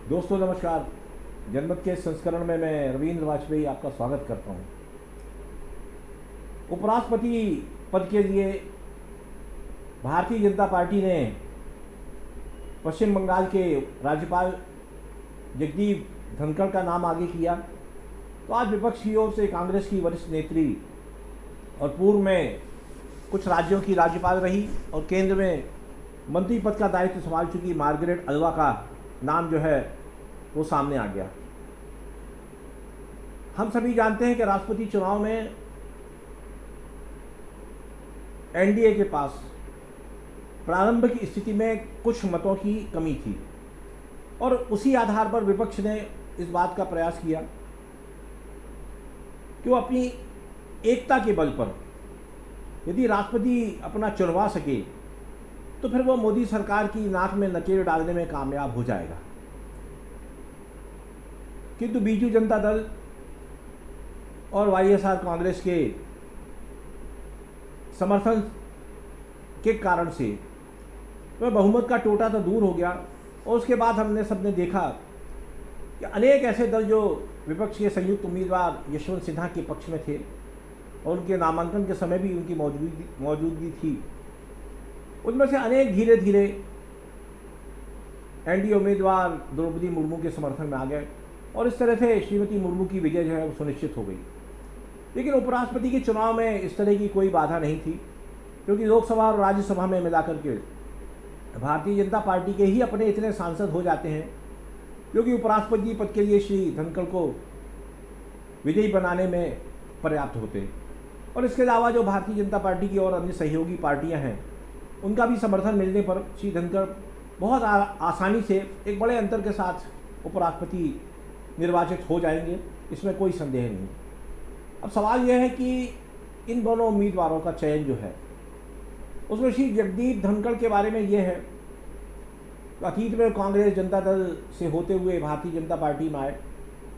दोस्तों नमस्कार। जनमत के संस्करण में मैं रविंद्र वाजपेयी आपका स्वागत करता हूं। उपराष्ट्रपति पद के लिए भारतीय जनता पार्टी ने पश्चिम बंगाल के राज्यपाल जगदीप धनखड़ का नाम आगे किया। तो आज विपक्ष की ओर से कांग्रेस की वरिष्ठ नेत्री और पूर्व में कुछ राज्यों की राज्यपाल रही और केंद्र में मंत्री पद का दायित्व संभाल चुकी मार्गरेट अल्वा का नाम जो है वो सामने आ गया। हम सभी जानते हैं कि राष्ट्रपति चुनाव में एनडीए के पास प्रारंभिक स्थिति में कुछ मतों की कमी थी और उसी आधार पर विपक्ष ने इस बात का प्रयास किया कि वो अपनी एकता के बल पर यदि राष्ट्रपति अपना चुनवा सके तो फिर वो मोदी सरकार की नाक में नकेल डालने में कामयाब हो जाएगा। किंतु बीजू जनता दल और वाईएसआर कांग्रेस के समर्थन के कारण से वह बहुमत का टोटा तो दूर हो गया और उसके बाद हमने सबने देखा कि अनेक ऐसे दल जो विपक्ष के संयुक्त उम्मीदवार यशवंत सिन्हा के पक्ष में थे और उनके नामांकन के समय भी उनकी मौजूदगी थी, उनमें से अनेक धीरे धीरे एनडीए उम्मीदवार द्रौपदी मुर्मू के समर्थन में आ गए और इस तरह से श्रीमती मुर्मू की विजय जो है वो सुनिश्चित हो गई। लेकिन उपराष्ट्रपति के चुनाव में इस तरह की कोई बाधा नहीं थी, क्योंकि लोकसभा और राज्यसभा में मिलाकर के भारतीय जनता पार्टी के ही अपने इतने सांसद हो जाते हैं जो कि उपराष्ट्रपति पद के लिए श्री धनखड़ को विजयी बनाने में पर्याप्त होते। और इसके अलावा जो भारतीय जनता पार्टी की और अन्य सहयोगी पार्टियां हैं उनका भी समर्थन मिलने पर श्री धनखड़ बहुत आसानी से एक बड़े अंतर के साथ उपराष्ट्रपति निर्वाचित हो जाएंगे, इसमें कोई संदेह नहीं। अब सवाल यह है कि इन दोनों उम्मीदवारों का चयन जो है उसमें श्री जगदीप धनखड़ के बारे में यह है कि अतीत में कांग्रेस जनता दल से होते हुए भारतीय जनता पार्टी में आए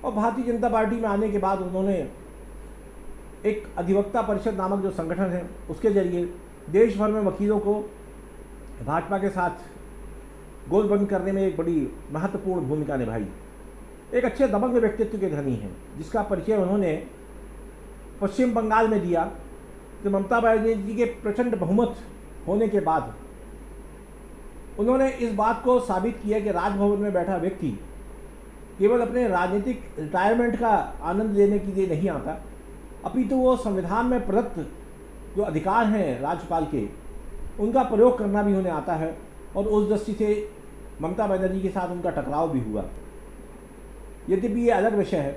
और भारतीय जनता पार्टी में आने के बाद उन्होंने एक अधिवक्ता परिषद नामक जो संगठन है उसके जरिए देश भर में वकीलों को भाजपा के साथ गोलबंद करने में एक बड़ी महत्वपूर्ण भूमिका निभाई। एक अच्छे दबंग व्यक्तित्व के धनी हैं जिसका परिचय उन्होंने पश्चिम बंगाल में दिया कि ममता बनर्जी के प्रचंड बहुमत होने के बाद उन्होंने इस बात को साबित किया कि राजभवन में बैठा व्यक्ति केवल अपने राजनीतिक रिटायरमेंट का आनंद लेने के लिए नहीं आता, अपितु वो संविधान में प्रदत्त जो अधिकार हैं राज्यपाल के उनका प्रयोग करना भी उन्हें आता है। और उस दृष्टि से ममता बनर्जी के साथ उनका टकराव भी हुआ। यद्यपि ये अलग विषय है,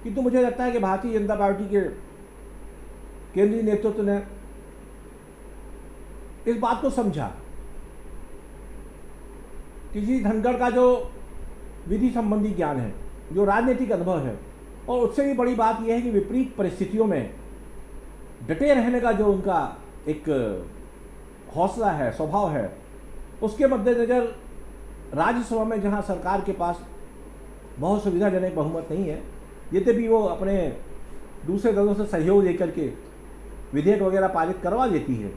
किंतु मुझे लगता है कि भारतीय जनता पार्टी के केंद्रीय नेतृत्व ने इस बात को समझा कि जी धनखड़ का जो विधि संबंधी ज्ञान है, जो राजनीतिक अनुभव है, और उससे भी बड़ी बात यह है कि विपरीत परिस्थितियों में डटे रहने का जो उनका एक हौसला है, स्वभाव है, उसके मद्देनज़र राज्यसभा में जहां सरकार के पास बहुत सुविधाजनक बहुमत नहीं है, यद्यपि वो अपने दूसरे दलों से सहयोग लेकर के विधेयक वगैरह पारित करवा लेती है,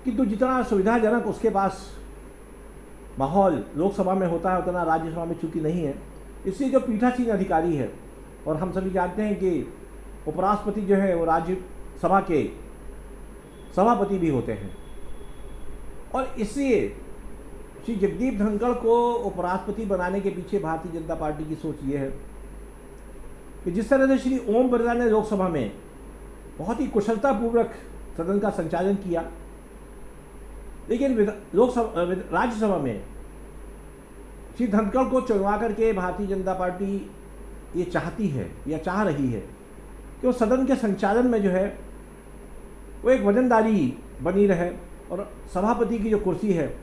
किंतु जितना सुविधाजनक उसके पास माहौल लोकसभा में होता है उतना राज्यसभा में चूंकि नहीं है, इसलिए जो पीठासीन अधिकारी है, और हम सभी जानते हैं कि उपराष्ट्रपति जो है वो राज्यसभा के सभापति भी होते हैं, और इसलिए श्री जगदीप धनखड़ को उपराष्ट्रपति बनाने के पीछे भारतीय जनता पार्टी की सोच ये है कि जिस तरह से श्री ओम बिरला ने लोकसभा में बहुत ही कुशलतापूर्वक सदन का संचालन किया, लेकिन राज्यसभा में श्री धनखड़ को चुनवा करके भारतीय जनता पार्टी ये चाहती है या चाह रही है कि वो सदन के संचालन में जो है वो एक वजनदारी बनी रहे और सभापति की जो कुर्सी है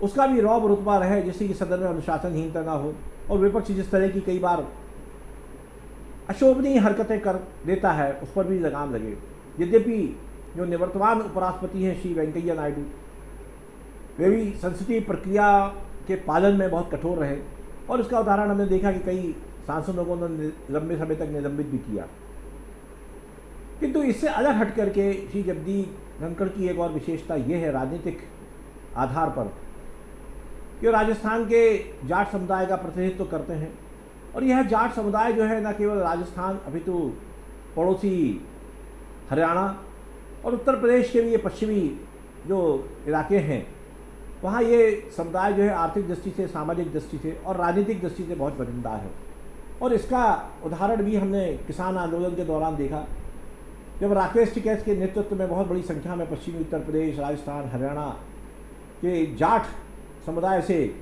उसका भी रौब रुतबा रहे, जिससे कि सदन में अनुशासनहीनता ना हो और विपक्ष जिस तरह की कई बार अशोभनीय हरकतें कर देता है उस पर भी लगाम लगे। यद्यपि जो निवर्तमान उपराष्ट्रपति हैं श्री वेंकैया नायडू, वे भी संसदीय प्रक्रिया के पालन में बहुत कठोर रहे और इसका उदाहरण हमने देखा कि कई सांसदों को उन्होंने लंबे समय तक निलंबित भी किया। किंतु इससे अलग हट करके श्री जगदीप धनखड़ की एक और विशेषता यह है राजनीतिक आधार पर कि राजस्थान के जाट समुदाय का प्रतिनिधित्व करते हैं। और यह जाट समुदाय जो है न केवल राजस्थान अपितु पड़ोसी हरियाणा और उत्तर प्रदेश के भी ये पश्चिमी जो इलाके हैं, वहाँ ये समुदाय जो है आर्थिक दृष्टि से, सामाजिक दृष्टि से और राजनीतिक दृष्टि से बहुत वजनदार है। और इसका उदाहरण भी हमने किसान आंदोलन के दौरान देखा, जब राकेश टिकैत के नेतृत्व में बहुत बड़ी संख्या में पश्चिमी उत्तर प्रदेश, राजस्थान, हरियाणा के जाट समुदाय से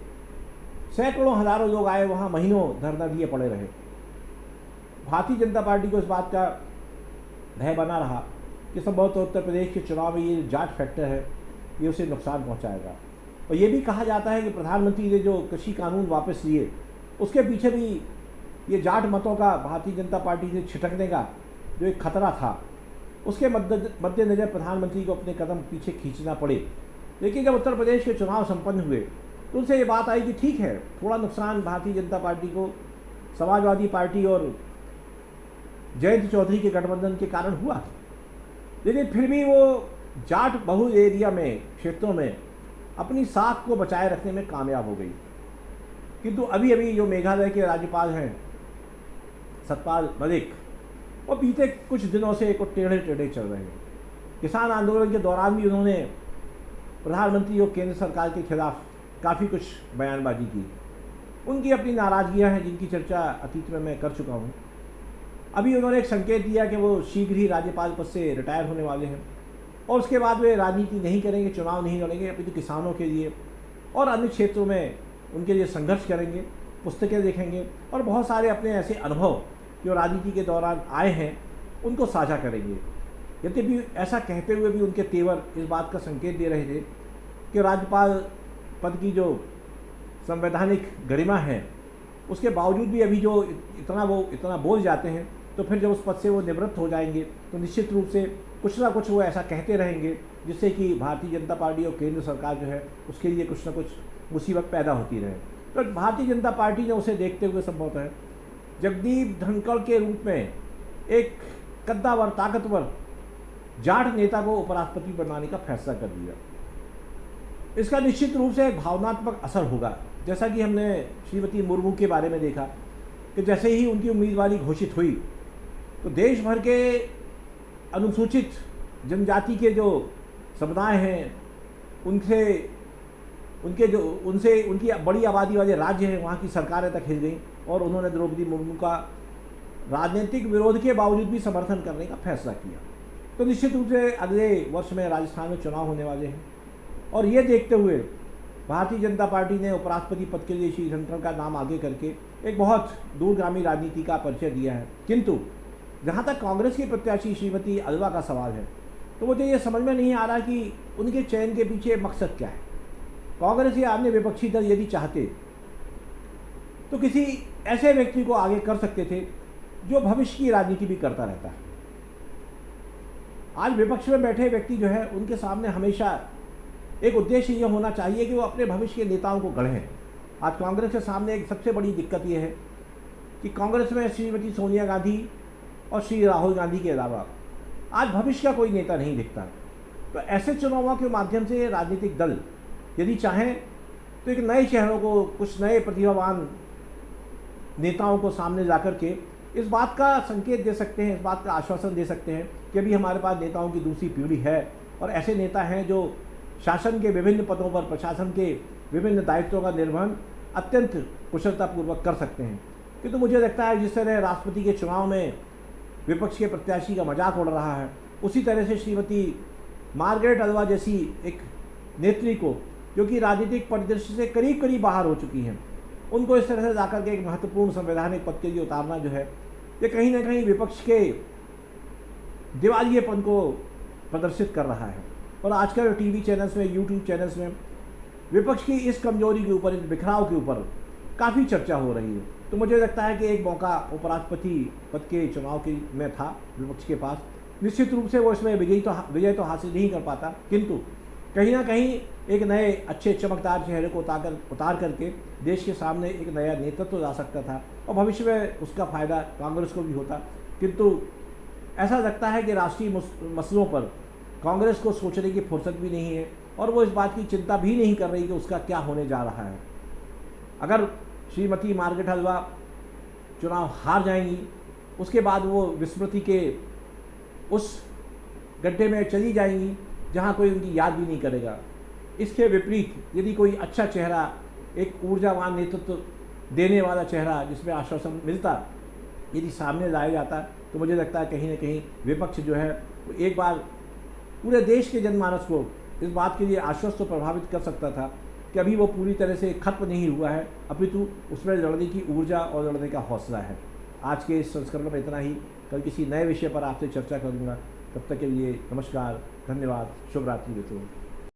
सैकड़ों हजारों लोग आए, वहाँ महीनों धरना दिए पड़े रहे। भारतीय जनता पार्टी को इस बात का भय बना रहा कि संभवतः उत्तर प्रदेश के चुनाव में ये जाट फैक्टर है, ये उसे नुकसान पहुंचाएगा। और ये भी कहा जाता है कि प्रधानमंत्री ने जो कृषि कानून वापस लिए, उसके पीछे भी ये जाट मतों का भारतीय जनता पार्टी से छिटकने का जो एक खतरा था, उसके मद्देनजर प्रधानमंत्री को अपने कदम पीछे खींचना पड़े। लेकिन जब उत्तर प्रदेश के चुनाव संपन्न हुए तो उनसे ये बात आई कि ठीक है, थोड़ा नुकसान भारतीय जनता पार्टी को समाजवादी पार्टी और जयंत चौधरी के गठबंधन के कारण हुआ, लेकिन फिर भी वो जाट बहुल एरिया में, क्षेत्रों में अपनी साख को बचाए रखने में कामयाब हो गई। किंतु अभी अभी जो मेघालय के राज्यपाल हैं सतपाल मलिक, वो बीते कुछ दिनों से एक टेढ़े टेढ़े चल रहे हैं। किसान आंदोलन के दौरान भी उन्होंने प्रधानमंत्री और केंद्र सरकार के खिलाफ काफ़ी कुछ बयानबाजी की। उनकी अपनी नाराज़गियाँ हैं जिनकी चर्चा अतीत में मैं कर चुका हूँ। अभी उन्होंने एक संकेत दिया कि वो शीघ्र ही राज्यपाल पद से रिटायर होने वाले हैं और उसके बाद वे राजनीति नहीं करेंगे, चुनाव नहीं लड़ेंगे, अभी तो किसानों के लिए और अन्य क्षेत्रों में उनके लिए संघर्ष करेंगे, पुस्तकें लिखेंगे और बहुत सारे अपने ऐसे अनुभव जो राजनीति के दौरान आए हैं उनको साझा करेंगे। यद्यपि ऐसा कहते हुए भी उनके तेवर इस बात का संकेत दे रहे थे कि राज्यपाल पद की जो संवैधानिक गरिमा है, उसके बावजूद भी अभी जो इतना बोल जाते हैं, तो फिर जब उस पद से वो निवृत्त हो जाएंगे तो निश्चित रूप से कुछ ना कुछ वो ऐसा कहते रहेंगे जिससे कि भारतीय जनता पार्टी और केंद्र सरकार जो है उसके लिए कुछ ना कुछ मुसीबत पैदा होती रहे। तो भारतीय जनता पार्टी ने उसे देखते हुए संभवतः जगदीप धनखड़ के रूप में एक कद्दावर, ताकतवर जाट नेता को उपराष्ट्रपति बनाने का फैसला कर दिया। इसका निश्चित रूप से एक भावनात्मक असर होगा, जैसा कि हमने श्रीमती मुर्मू के बारे में देखा कि जैसे ही उनकी उम्मीदवारी घोषित हुई तो देश भर के अनुसूचित जनजाति के जो समुदाय हैं उनकी बड़ी आबादी वाले राज्य हैं, वहाँ की सरकारें तक हिल गई और उन्होंने द्रौपदी मुर्मू का राजनीतिक विरोध के बावजूद भी समर्थन करने का फैसला किया। तो निश्चित रूप से अगले वर्ष में राजस्थान में चुनाव होने वाले हैं और ये देखते हुए भारतीय जनता पार्टी ने उपराष्ट्रपति पद के लिए श्री धनखड़ का नाम आगे करके एक बहुत दूरगामी राजनीति का परिचय दिया है। किंतु जहाँ तक कांग्रेस की प्रत्याशी श्रीमती अल्वा का सवाल है, तो मुझे ये समझ में नहीं आ रहा कि उनके चयन के पीछे मकसद क्या है। कांग्रेस या अन्य विपक्षी दल यदि चाहते तो किसी ऐसे व्यक्ति को आगे कर सकते थे जो भविष्य की राजनीति भी करता रहता है। आज विपक्ष में बैठे व्यक्ति जो है, उनके सामने हमेशा एक उद्देश्य ये होना चाहिए कि वो अपने भविष्य के नेताओं को गढ़ें। आज कांग्रेस के सामने एक सबसे बड़ी दिक्कत ये है कि कांग्रेस में श्रीमती सोनिया गांधी और श्री राहुल गांधी के अलावा आज भविष्य का कोई नेता नहीं दिखता। तो ऐसे चुनावों के माध्यम से राजनीतिक दल यदि चाहें तो एक नए चेहरों को, कुछ नए प्रतिभावान नेताओं को सामने ला करके इस बात का संकेत दे सकते हैं, इस बात का आश्वासन दे सकते हैं कि अभी हमारे पास नेताओं की दूसरी पीढ़ी है और ऐसे नेता हैं जो शासन के विभिन्न पदों पर, प्रशासन के विभिन्न दायित्वों का निर्वहन अत्यंत कुशलतापूर्वक कर सकते हैं। किंतु मुझे लगता है जिस तरह राष्ट्रपति के चुनाव में विपक्ष के प्रत्याशी का मजाक उड़ रहा है, उसी तरह से श्रीमती मार्गरेट अल्वा जैसी एक नेत्री को, जो कि राजनीतिक परिदृश्य से करीब करीब बाहर हो चुकी हैं, उनको इस तरह से जाकर के एक महत्वपूर्ण संवैधानिक पद के लिए उतारना जो है, ये कहीं ना कहीं विपक्ष के दिवालियेपन को प्रदर्शित कर रहा है। और आजकल टीवी चैनल्स में, यूट्यूब चैनल्स में विपक्ष की इस कमजोरी के ऊपर, इस बिखराव के ऊपर काफ़ी चर्चा हो रही है। तो मुझे लगता है कि एक मौका उपराष्ट्रपति पद के चुनाव के में था विपक्ष के पास। निश्चित रूप से वो इसमें विजय तो हासिल नहीं कर पाता, किंतु कहीं ना कहीं एक नए अच्छे चमकदार चेहरे को उतार करके देश के सामने एक नया नेतृत्व ला सकता था और भविष्य में उसका फ़ायदा कांग्रेस को भी होता। किंतु ऐसा लगता है कि राष्ट्रीय मसलों पर कांग्रेस को सोचने की फुर्सत भी नहीं है और वो इस बात की चिंता भी नहीं कर रही कि उसका क्या होने जा रहा है। अगर श्रीमती मार्गारेट हलवा चुनाव हार जाएंगी, उसके बाद वो विस्मृति के उस गड्ढे में चली जाएंगी जहाँ कोई उनकी याद भी नहीं करेगा। इसके विपरीत यदि कोई अच्छा चेहरा, एक ऊर्जावान नेतृत्व देने वाला चेहरा जिसमें आश्वासन मिलता, यदि सामने लाया जाता, तो मुझे लगता है कहीं ना कहीं विपक्ष जो है वो एक बार पूरे देश के जनमानस को इस बात के लिए आश्वस्त और प्रभावित कर सकता था कि अभी वो पूरी तरह से खत्म नहीं हुआ है, अपितु उसमें लड़ने की ऊर्जा और लड़ने का हौसला है। आज के इस संस्करण में इतना ही। कल किसी नए विषय पर आपसे चर्चा करूँगा। तब तक के लिए नमस्कार, धन्यवाद, शुभ रात्रि मित्रों।